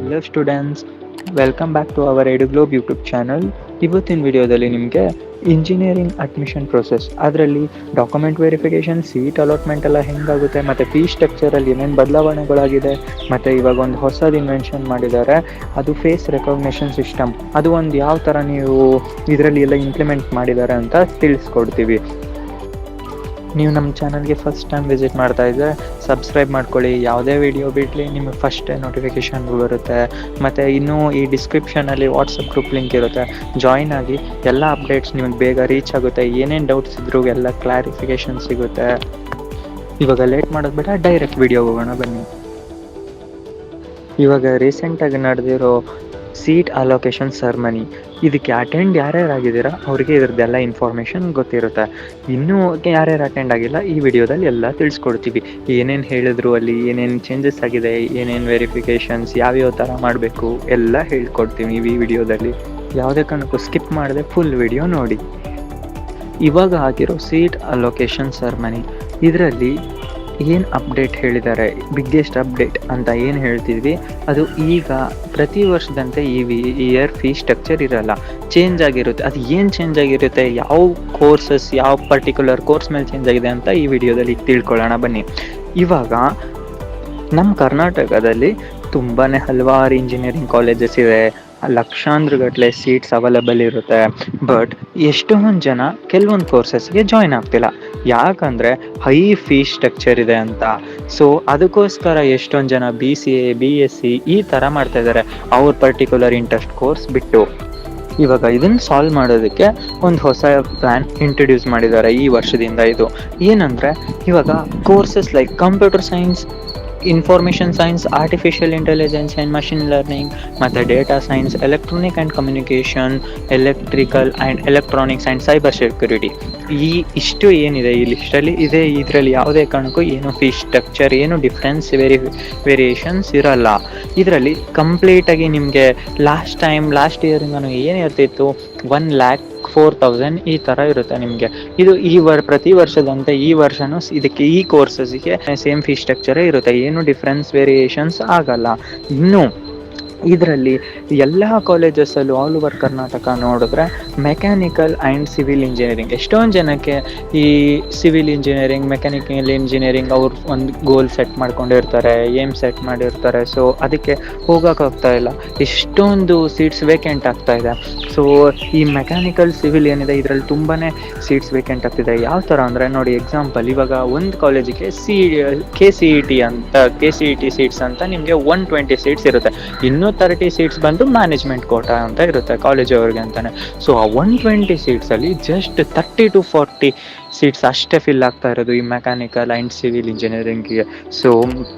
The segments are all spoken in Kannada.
Hello students, welcome back to our Eduglobe YouTube channel. ಇವತ್ತಿನ ವಿಡಿಯೋದಲ್ಲಿ ನಿಮಗೆ ಇಂಜಿನಿಯರಿಂಗ್ ಅಡ್ಮಿಷನ್ ಪ್ರೊಸೆಸ್, ಅದರಲ್ಲಿ ಡಾಕ್ಯುಮೆಂಟ್ ವೆರಿಫಿಕೇಷನ್, ಸೀಟ್ ಅಲಾಟ್ಮೆಂಟ್ ಎಲ್ಲ ಹೆಂಗಾಗುತ್ತೆ, ಮತ್ತು ಫೀ ಸ್ಟ್ರಕ್ಚರಲ್ಲಿ ಏನೇನು ಬದಲಾವಣೆಗಳಾಗಿದೆ, ಮತ್ತು ಇವಾಗ ಒಂದು ಹೊಸದು ಇನ್ವೆನ್ಷನ್ ಮಾಡಿದ್ದಾರೆ, ಅದು ಫೇಸ್ ರೆಕಗ್ನಿಷನ್ ಸಿಸ್ಟಮ್. ಅದು ಒಂದು ಯಾವ ಥರ ನೀವು ಇದರಲ್ಲಿ ಎಲ್ಲ ಇಂಪ್ಲಿಮೆಂಟ್ ಮಾಡಿದ್ದಾರೆ ಅಂತ ತಿಳಿಸ್ಕೊಡ್ತೀವಿ. ನೀವು ನಮ್ಮ ಚಾನಲ್ಗೆ ಫಸ್ಟ್ ಟೈಮ್ ವಿಸಿಟ್ ಮಾಡ್ತಾ ಇದ್ದರೆ ಸಬ್ಸ್ಕ್ರೈಬ್ ಮಾಡ್ಕೊಳ್ಳಿ. ಯಾವುದೇ ವಿಡಿಯೋ ಬಿಡಲಿ ನಿಮಗೆ ಫಸ್ಟ್ ನೋಟಿಫಿಕೇಷನ್ ಬರುತ್ತೆ. ಮತ್ತು ಇನ್ನೂ ಈ ಡಿಸ್ಕ್ರಿಪ್ಷನಲ್ಲಿ ವಾಟ್ಸಪ್ ಗ್ರೂಪ್ ಲಿಂಕ್ ಇರುತ್ತೆ, ಜಾಯಿನ್ ಆಗಿ. ಎಲ್ಲ ಅಪ್ಡೇಟ್ಸ್ ನಿಮಗೆ ಬೇಗ ರೀಚ್ ಆಗುತ್ತೆ. ಏನೇನು ಡೌಟ್ಸ್ ಇದ್ರೂ ಎಲ್ಲ ಕ್ಲಾರಿಫಿಕೇಷನ್ ಸಿಗುತ್ತೆ. ಇವಾಗ ಲೇಟ್ ಮಾಡೋದು ಬೇಡ, ಡೈರೆಕ್ಟ್ ವಿಡಿಯೋ ಹೋಗೋಣ ಬನ್ನಿ. ಇವಾಗ ರೀಸೆಂಟಾಗಿ ನಡೆದಿರೋ ಸೀಟ್ ಅಲೋಕೇಶನ್ ಸರ್ಮನಿ, ಇದಕ್ಕೆ ಅಟೆಂಡ್ ಯಾರ್ಯಾರು ಆಗಿದ್ದೀರಾ ಅವರಿಗೆ ಇದ್ರದ್ದೆಲ್ಲ ಇನ್ಫಾರ್ಮೇಷನ್ ಗೊತ್ತಿರುತ್ತೆ. ಇನ್ನೂ ಯಾರ್ಯಾರು ಅಟೆಂಡ್ ಆಗಿಲ್ಲ, ಈ ವಿಡಿಯೋದಲ್ಲಿ ಎಲ್ಲ ತಿಳಿಸ್ಕೊಡ್ತೀವಿ. ಏನೇನು ಹೇಳಿದ್ರು, ಅಲ್ಲಿ ಏನೇನು ಚೇಂಜಸ್ ಆಗಿದೆ, ಏನೇನು ವೆರಿಫಿಕೇಷನ್ಸ್ ಯಾವ್ಯಾವ ಥರ ಮಾಡಬೇಕು ಎಲ್ಲ ಹೇಳ್ಕೊಡ್ತೀವಿ ಈ ವಿಡಿಯೋದಲ್ಲಿ. ಯಾವುದೇ ಕಾರಣಕ್ಕೂ ಸ್ಕಿಪ್ ಮಾಡದೆ ಫುಲ್ ವಿಡಿಯೋ ನೋಡಿ. ಇವಾಗ ಆಗಿರೋ ಸೀಟ್ ಅಲೋಕೇಶನ್ ಸರ್ಮನಿ, ಇದರಲ್ಲಿ ಏನು ಅಪ್ಡೇಟ್ ಹೇಳಿದ್ದಾರೆ, ಬಿಗ್ಗೆಸ್ಟ್ ಅಪ್ಡೇಟ್ ಅಂತ ಏನು ಹೇಳ್ತಿದ್ವಿ, ಅದು ಈಗ ಪ್ರತಿ ವರ್ಷದಂತೆ ಈ ಇಯರ್ ಫೀ ಸ್ಟ್ರಕ್ಚರ್ ಇರಲ್ಲ, ಚೇಂಜ್ ಆಗಿರುತ್ತೆ. ಅದು ಏನು ಚೇಂಜ್ ಆಗಿರುತ್ತೆ, ಯಾವ ಕೋರ್ಸಸ್, ಯಾವ ಪರ್ಟಿಕ್ಯುಲರ್ ಕೋರ್ಸ್ ಮೇಲೆ ಚೇಂಜ್ ಆಗಿದೆ ಅಂತ ಈ ವಿಡಿಯೋದಲ್ಲಿ ತಿಳ್ಕೊಳ್ಳೋಣ ಬನ್ನಿ. ಇವಾಗ ನಮ್ಮ ಕರ್ನಾಟಕದಲ್ಲಿ ತುಂಬಾ ಹಲವಾರು ಇಂಜಿನಿಯರಿಂಗ್ ಕಾಲೇಜಸ್ ಇದೆ, ಲಕ್ಷಾಂತರ ಗಟ್ಟಲೆ ಸೀಟ್ಸ್ ಅವೈಲೇಬಲ್ ಇರುತ್ತೆ. ಬಟ್ ಎಷ್ಟೊಂದು ಜನ ಕೆಲವೊಂದು ಕೋರ್ಸಸ್ಗೆ ಜಾಯ್ನ್ ಆಗ್ತಿಲ್ಲ, ಯಾಕಂದರೆ ಹೈ ಫೀ ಸ್ಟ್ರಕ್ಚರ್ ಇದೆ ಅಂತ. ಸೊ ಅದಕ್ಕೋಸ್ಕರ ಎಷ್ಟೊಂದು ಜನ BCA, BSc ಈ ಥರ ಮಾಡ್ತಾಯಿದ್ದಾರೆ, ಅವ್ರ ಪರ್ಟಿಕ್ಯುಲರ್ ಇಂಟ್ರೆಸ್ಟ್ ಕೋರ್ಸ್ ಬಿಟ್ಟು. ಇವಾಗ ಇದನ್ನು ಸಾಲ್ವ್ ಮಾಡೋದಕ್ಕೆ ಒಂದು ಹೊಸ ಪ್ಲ್ಯಾನ್ ಇಂಟ್ರಡ್ಯೂಸ್ ಮಾಡಿದ್ದಾರೆ ಈ ವರ್ಷದಿಂದ. ಇದು ಏನಂದರೆ, ಇವಾಗ courses like computer science, information science, artificial intelligence and machine learning, ಮತ್ತು data science, electronic and communication, electrical and electronics and cyber security, ಇಷ್ಟು ಏನಿದೆ ಈ ಲಿಸ್ಟಲ್ಲಿ ಇದೆ. ಇದರಲ್ಲಿ ಯಾವುದೇ ಕಾರಣಕ್ಕೂ ಏನು ಫೀ ಸ್ಟ್ರಕ್ಚರ್, ಏನು ಡಿಫ್ರೆನ್ಸ್, ವೇರಿಯೇಷನ್ಸ್ ಇರಲ್ಲ. ಇದರಲ್ಲಿ ಕಂಪ್ಲೀಟಾಗಿ ನಿಮಗೆ ಲಾಸ್ಟ್ ಇಯರಿಂದನೂ ಏನು ಇರ್ತಿತ್ತು, 1,04,000 ಈ ಥರ ಇರುತ್ತೆ ನಿಮಗೆ. ಇದು ಪ್ರತಿ ವರ್ಷದಂತೆ ಈ ವರ್ಷನೂ ಇದಕ್ಕೆ ಈ ಕೋರ್ಸಸ್ಗೆ ಸೇಮ್ ಫೀ ಸ್ಟ್ರಕ್ಚರೇ ಇರುತ್ತೆ, ಏನು ಡಿಫ್ರೆನ್ಸ್, ವೇರಿಯೇಷನ್ಸ್ ಆಗಲ್ಲ. ಇನ್ನು ಇದರಲ್ಲಿ ಎಲ್ಲ ಕಾಲೇಜಸ್ಸಲ್ಲೂ ಆಲ್ ಓವರ್ ಕರ್ನಾಟಕ ನೋಡಿದ್ರೆ ಮೆಕ್ಯಾನಿಕಲ್ ಆ್ಯಂಡ್ ಸಿವಿಲ್ ಇಂಜಿನಿಯರಿಂಗ್, ಎಷ್ಟೊಂದು ಜನಕ್ಕೆ ಈ ಸಿವಿಲ್ ಇಂಜಿನಿಯರಿಂಗ್, ಮೆಕ್ಯಾನಿಕಲ್ ಇಂಜಿನಿಯರಿಂಗ್ ಅವ್ರು ಒಂದು ಗೋಲ್ ಸೆಟ್ ಮಾಡ್ಕೊಂಡಿರ್ತಾರೆ, ಏಮ್ ಸೆಟ್ ಮಾಡಿರ್ತಾರೆ. ಸೊ ಅದಕ್ಕೆ ಹೋಗೋಕ್ಕಾಗ್ತಾ ಇಲ್ಲ, ಎಷ್ಟೊಂದು ಸೀಟ್ಸ್ ವೇಕೆಂಟ್ ಆಗ್ತಾ ಇದೆ. ಸೊ ಈ ಮೆಕ್ಯಾನಿಕಲ್ ಸಿವಿಲ್ ಏನಿದೆ ಇದರಲ್ಲಿ ತುಂಬಾ ಸೀಟ್ಸ್ ವೇಕೆಂಟ್ ಆಗ್ತಿದೆ. ಯಾವ ಥರ ಅಂದರೆ ನೋಡಿ, ಎಕ್ಸಾಂಪಲ್, ಇವಾಗ ಒಂದು ಕಾಲೇಜಿಗೆ KCET ಸೀಟ್ಸ್ ಅಂತ ನಿಮಗೆ 120 ಸೀಟ್ಸ್ ಇರುತ್ತೆ. ಇನ್ನೂ 30 ಸೀಟ್ಸ್ ಬಂದು ಮ್ಯಾನೇಜ್ಮೆಂಟ್ ಕೋಟಾ ಅಂತ ಇರುತ್ತೆ ಕಾಲೇಜವ್ರಿಗೆ ಅಂತಲೇ. ಸೊ ಆ 120 ಸೀಟ್ಸಲ್ಲಿ ಜಸ್ಟ್ 30 to 40 ಸೀಟ್ಸ್ ಅಷ್ಟೇ ಫಿಲ್ ಆಗ್ತಾ ಇರೋದು ಈ ಮೆಕ್ಯಾನಿಕಲ್ ಆ್ಯಂಡ್ ಸಿವಿಲ್ ಇಂಜಿನಿಯರಿಂಗಿಗೆ. ಸೊ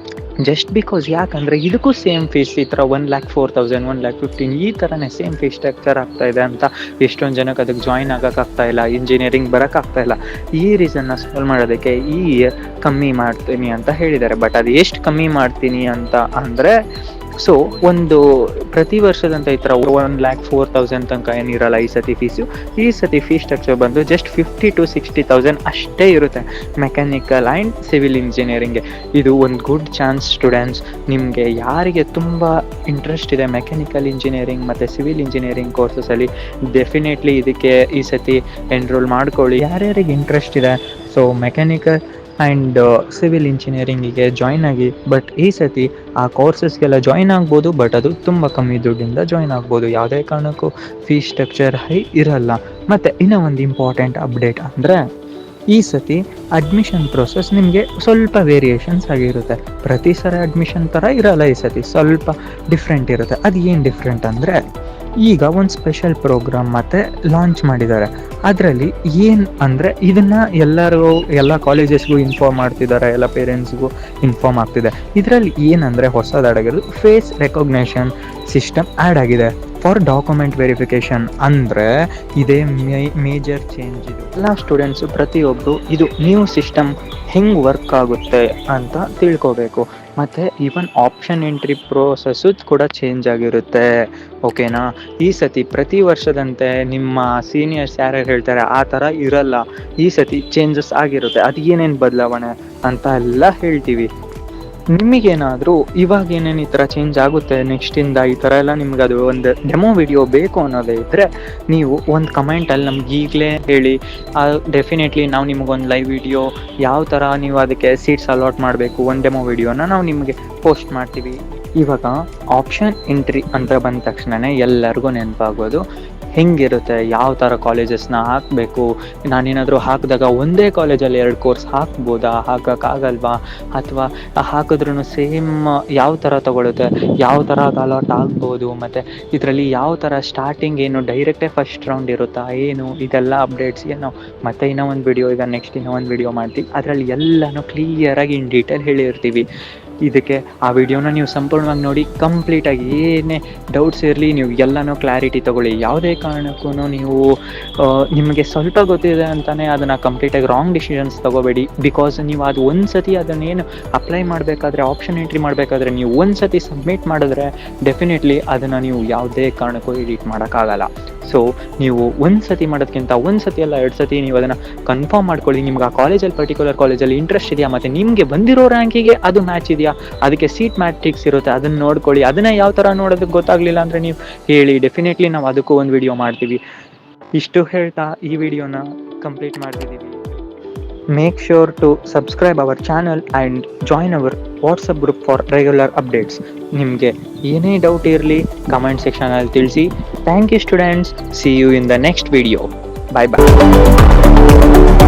ಜಸ್ಟ್ ಬಿಕಾಸ್, ಯಾಕಂದರೆ ಇದಕ್ಕೂ ಸೇಮ್ ಫೀಸ್ ಈ ಥರ 1,04,000, 1,15,000 ಈ ಥರನೇ ಸೇಮ್ ಫೀಸ್ ಸ್ಟ್ರಕ್ಚರ್ ಆಗ್ತಾ ಇದೆ ಅಂತ ಎಷ್ಟೊಂದು ಜನಕ್ಕೆ ಅದಕ್ಕೆ ಜಾಯಿನ್ ಆಗೋಕ್ಕಾಗ್ತಾ ಇಲ್ಲ, ಇಂಜಿನಿಯರಿಂಗ್ ಬರೋಕ್ಕಾಗ್ತಾ ಇಲ್ಲ. ಈ ರೀಸನ್ನ ಸಾಲ್ವ್ ಮಾಡೋದಕ್ಕೆ ಈ ಇಯರ್ ಕಮ್ಮಿ ಮಾಡ್ತೀನಿ ಅಂತ ಹೇಳಿದ್ದಾರೆ. ಬಟ್ ಅದು ಎಷ್ಟು ಕಮ್ಮಿ ಮಾಡ್ತೀನಿ ಅಂತ ಅಂದರೆ, ಸೊ ಒಂದು ಪ್ರತಿ ವರ್ಷದಂತ ಈ ಥರ 1,04,000 ತನಕ ಏನಿರಲ್ಲ ಈ ಸತಿ ಫೀಸು. ಈ ಸತಿ ಫೀಸ್ ಸ್ಟ್ರಕ್ಚರ್ ಬಂದು ಜಸ್ಟ್ 50,000 to 60,000 ಅಷ್ಟೇ ಇರುತ್ತೆ ಮೆಕ್ಯಾನಿಕಲ್ ಆ್ಯಂಡ್ ಸಿವಿಲ್ ಇಂಜಿನಿಯರಿಂಗ್ಗೆ. ಇದು ಒಂದು ಗುಡ್ ಚಾನ್ಸ್ ಸ್ಟೂಡೆಂಟ್ಸ್, ನಿಮಗೆ ಯಾರಿಗೆ ತುಂಬ ಇಂಟ್ರೆಸ್ಟ್ ಇದೆ ಮೆಕ್ಯಾನಿಕಲ್ ಇಂಜಿನಿಯರಿಂಗ್ ಮತ್ತು ಸಿವಿಲ್ ಇಂಜಿನಿಯರಿಂಗ್ ಕೋರ್ಸಸಲ್ಲಿ, ಡೆಫಿನೆಟ್ಲಿ ಇದಕ್ಕೆ ಈ ಸತಿ ಎನ್ರೋಲ್ ಮಾಡ್ಕೊಳ್ಳಿ. ಯಾರ್ಯಾರಿಗೆ ಇಂಟ್ರೆಸ್ಟ್ ಇದೆ, ಸೊ ಮೆಕ್ಯಾನಿಕಲ್ ಆ್ಯಂಡ್ ಸಿವಿಲ್ ಇಂಜಿನಿಯರಿಂಗಿಗೆ ಜಾಯ್ನ್ ಆಗಿ. ಬಟ್ ಈ ಸತಿ ಆ ಕೋರ್ಸಸ್ಗೆಲ್ಲ ಜಾಯ್ನ್ ಆಗ್ಬೋದು, ಬಟ್ ಅದು ತುಂಬ ಕಮ್ಮಿ ದುಡ್ಡಿಂದ ಜಾಯ್ನ್ ಆಗ್ಬೋದು. ಯಾವುದೇ ಕಾರಣಕ್ಕೂ ಫೀ ಸ್ಟ್ರಕ್ಚರ್ ಹೈ ಇರಲ್ಲ. ಮತ್ತು ಇನ್ನೂ ಒಂದು ಇಂಪಾರ್ಟೆಂಟ್ ಅಪ್ಡೇಟ್ ಅಂದರೆ, ಈ ಸತಿ ಅಡ್ಮಿಷನ್ ಪ್ರೋಸೆಸ್ ನಿಮಗೆ ಸ್ವಲ್ಪ ವೇರಿಯೇಷನ್ಸ್ ಆಗಿರುತ್ತೆ. ಪ್ರತಿ ಸಲ ಅಡ್ಮಿಷನ್ ಥರ ಇರಲ್ಲ, ಈ ಸತಿ ಸ್ವಲ್ಪ ಡಿಫ್ರೆಂಟ್ ಇರುತ್ತೆ. ಅದು ಏನು ಡಿಫ್ರೆಂಟ್ ಅಂದರೆ, ಈಗ ಒಂದು ಸ್ಪೆಷಲ್ ಪ್ರೋಗ್ರಾಮ್ ಮತ್ತು ಲಾಂಚ್ ಮಾಡಿದ್ದಾರೆ. ಅದರಲ್ಲಿ ಏನು ಅಂದರೆ, ಇದನ್ನು ಎಲ್ಲ ಕಾಲೇಜಸ್ಗೂ ಇನ್ಫಾರ್ಮ್ ಮಾಡ್ತಿದ್ದಾರೆ, ಎಲ್ಲ ಪೇರೆಂಟ್ಸ್ಗೂ ಇನ್ಫಾರ್ಮ್ ಆಗ್ತಿದೆ. ಇದರಲ್ಲಿ ಏನಂದರೆ, ಹೊಸದಾಗಿರೋದು ಫೇಸ್ ರೆಕಗ್ನೇಷನ್ ಸಿಸ್ಟಮ್ ಆ್ಯಡ್ ಆಗಿದೆ ಫಾರ್ ಡಾಕ್ಯುಮೆಂಟ್ ವೆರಿಫಿಕೇಷನ್. ಅಂದರೆ ಇದೇ ಮೇಜರ್ ಚೇಂಜ್. ಇದು ಎಲ್ಲ ಸ್ಟೂಡೆಂಟ್ಸು ಪ್ರತಿಯೊಬ್ಬರು ಇದು ನ್ಯೂ ಸಿಸ್ಟಮ್ ಹೆಂಗೆ ವರ್ಕ್ ಆಗುತ್ತೆ ಅಂತ ತಿಳ್ಕೋಬೇಕು. ಮತ್ತು ಈವನ್ ಆಪ್ಷನ್ ಎಂಟ್ರಿ ಪ್ರೋಸೆಸ್ಸು ಕೂಡ ಚೇಂಜ್ ಆಗಿರುತ್ತೆ, ಓಕೆನಾ. ಈ ಸತಿ ಪ್ರತಿ ವರ್ಷದಂತೆ ನಿಮ್ಮ ಸೀನಿಯರ್ಸ್ ಯಾರ್ಯಾರು ಹೇಳ್ತಾರೆ ಆ ಥರ ಇರಲ್ಲ, ಈ ಸತಿ ಚೇಂಜಸ್ ಆಗಿರುತ್ತೆ. ಅದು ಏನೇನು ಬದಲಾವಣೆ ಅಂತ ಎಲ್ಲ ಹೇಳ್ತೀವಿ. ನಿಮಗೇನಾದರೂ ಇವಾಗ ಏನೇನು ಈ ಥರ ಚೇಂಜ್ ಆಗುತ್ತೆ ನೆಕ್ಸ್ಟಿಂದ ಈ ಥರ ಎಲ್ಲ ನಿಮ್ಗೆ ಅದು ಒಂದು ಡೆಮೋ ವಿಡಿಯೋ ಬೇಕು ಅನ್ನೋದೇ ಇದ್ದರೆ ನೀವು ಒಂದು ಕಮೆಂಟಲ್ಲಿ ನಮ್ಗೆ ಈಗಲೇ ಹೇಳಿ. ಡೆಫಿನೆಟ್ಲಿ ನಾವು ನಿಮಗೊಂದು ಲೈವ್ ವಿಡಿಯೋ ಯಾವ ಥರ ನೀವು ಅದಕ್ಕೆ ಸೀಟ್ಸ್ ಅಲಾಟ್ ಮಾಡಬೇಕು ಒಂದು ಡೆಮೋ ವಿಡಿಯೋನ ನಾವು ನಿಮಗೆ ಪೋಸ್ಟ್ ಮಾಡ್ತೀವಿ. ಇವಾಗ ಆಪ್ಷನ್ ಎಂಟ್ರಿ ಅಂತ ಬಂದ ತಕ್ಷಣವೇ ಎಲ್ಲರಿಗೂ ನೆನಪಾಗೋದು ಹೆಂಗಿರುತ್ತೆ, ಯಾವ ಥರ ಕಾಲೇಜಸ್ನ ಹಾಕಬೇಕು, ನಾನೇನಾದರೂ ಹಾಕಿದಾಗ ಒಂದೇ ಕಾಲೇಜಲ್ಲಿ 2 ಕೋರ್ಸ್ ಹಾಕ್ಬೋದಾ, ಹಾಕೋಕ್ಕಾಗಲ್ವಾ, ಅಥವಾ ಹಾಕಿದ್ರೂ ಸೇಮ್ ಯಾವ ಥರ ತೊಗೊಳುತ್ತೆ, ಯಾವ ಥರ ಅಲಾಟ್ ಆಗ್ಬೋದು, ಮತ್ತು ಇದರಲ್ಲಿ ಯಾವ ಥರ ಸ್ಟಾರ್ಟಿಂಗ್ ಏನು ಡೈರೆಕ್ಟೇ ಫಸ್ಟ್ ರೌಂಡ್ ಇರುತ್ತಾ ಏನು, ಇದೆಲ್ಲ ಅಪ್ಡೇಟ್ಸ್ಗೆ ನಾವು ಮತ್ತೆ ಇನ್ನೂ ಒಂದು ವಿಡಿಯೋ, ಈಗ ನೆಕ್ಸ್ಟ್ ಇನ್ನೂ ಒಂದು ವಿಡಿಯೋ ಮಾಡ್ತೀವಿ. ಅದರಲ್ಲಿ ಎಲ್ಲನೂ ಕ್ಲಿಯರಾಗಿ ಇನ್ ಡೀಟೇಲ್ ಹೇಳಿರ್ತೀವಿ. ಇದಕ್ಕೆ ಆ ವಿಡಿಯೋನ ನೀವು ಸಂಪೂರ್ಣವಾಗಿ ನೋಡಿ, ಕಂಪ್ಲೀಟಾಗಿ ಏನೇ ಡೌಟ್ಸ್ ಇರಲಿ ನೀವು ಎಲ್ಲನೂ ಕ್ಲಾರಿಟಿ ತೊಗೊಳ್ಳಿ. ಯಾವುದೇ ಕಾರಣಕ್ಕೂ ನೀವು ನಿಮಗೆ ಸ್ವಲ್ಪ ಗೊತ್ತಿದೆ ಅಂತಲೇ ಅದನ್ನು ಕಂಪ್ಲೀಟಾಗಿ ರಾಂಗ್ ಡಿಸಿಷನ್ಸ್ ತೊಗೋಬೇಡಿ. ಬಿಕಾಸ್ ನೀವು ಅದು ಒಂದು ಸತಿ ಅದನ್ನೇನು ಅಪ್ಲೈ ಮಾಡಬೇಕಾದ್ರೆ, ಆಪ್ಷನ್ ಎಂಟ್ರಿ ಮಾಡಬೇಕಾದ್ರೆ ನೀವು ಒಂದು ಸತಿ ಸಬ್ಮಿಟ್ ಮಾಡಿದ್ರೆ ಡೆಫಿನೆಟ್ಲಿ ಅದನ್ನು ನೀವು ಯಾವುದೇ ಕಾರಣಕ್ಕೂ ಎಡಿಟ್ ಮಾಡೋಕ್ಕಾಗಲ್ಲ. ಸೊ ನೀವು ಒಂದು ಸತಿ ಮಾಡೋದಕ್ಕಿಂತ ಒಂದು ಸತಿ ಅಲ್ಲ 2 ಸತಿ ನೀವು ಅದನ್ನು ಕನ್ಫರ್ಮ್ ಮಾಡ್ಕೊಳ್ಳಿ. ನಿಮ್ಗೆ ಆ ಕಾಲೇಜಲ್ಲಿ ಪರ್ಟಿಕ್ಯುಲರ್ ಕಾಲೇಜಲ್ಲಿ ಇಂಟ್ರೆಸ್ಟ್ ಇದೆಯಾ, ಮತ್ತು ನಿಮಗೆ ಬಂದಿರೋ ರ್ಯಾಂಕಿಗೆ ಅದು ಮ್ಯಾಚ್ ಇದೆಯಾ, ಅದಕ್ಕೆ ಸೀಟ್ ಮ್ಯಾಟ್ರಿಕ್ಸ್ ಇರುತ್ತೆ, ಅದನ್ನು ನೋಡ್ಕೊಳ್ಳಿ. ಅದನ್ನು ಯಾವ ಥರ ನೋಡೋದಕ್ಕೆ ಗೊತ್ತಾಗಲಿಲ್ಲ ಅಂದರೆ ನೀವು ಹೇಳಿ, ಡೆಫಿನೆಟ್ಲಿ ನಾವು ಅದಕ್ಕೂ ಒಂದು ವಿಡಿಯೋ ಮಾಡ್ತೀವಿ. ಇಷ್ಟು ಹೇಳ್ತಾ ಈ ವಿಡಿಯೋನ ಕಂಪ್ಲೀಟ್ ಮಾಡ್ತಿದ್ದೀವಿ. Make sure to subscribe our channel and join our WhatsApp group for regular updates. ನಿಮಗೆ ಏನೇ ಡೌಟ್ ಇರಲಿ ಕಮೆಂಟ್ ಸೆಕ್ಷನಲ್ಲಿ ತಿಳಿಸಿ. Thank you students. See you in the next video. Bye bye.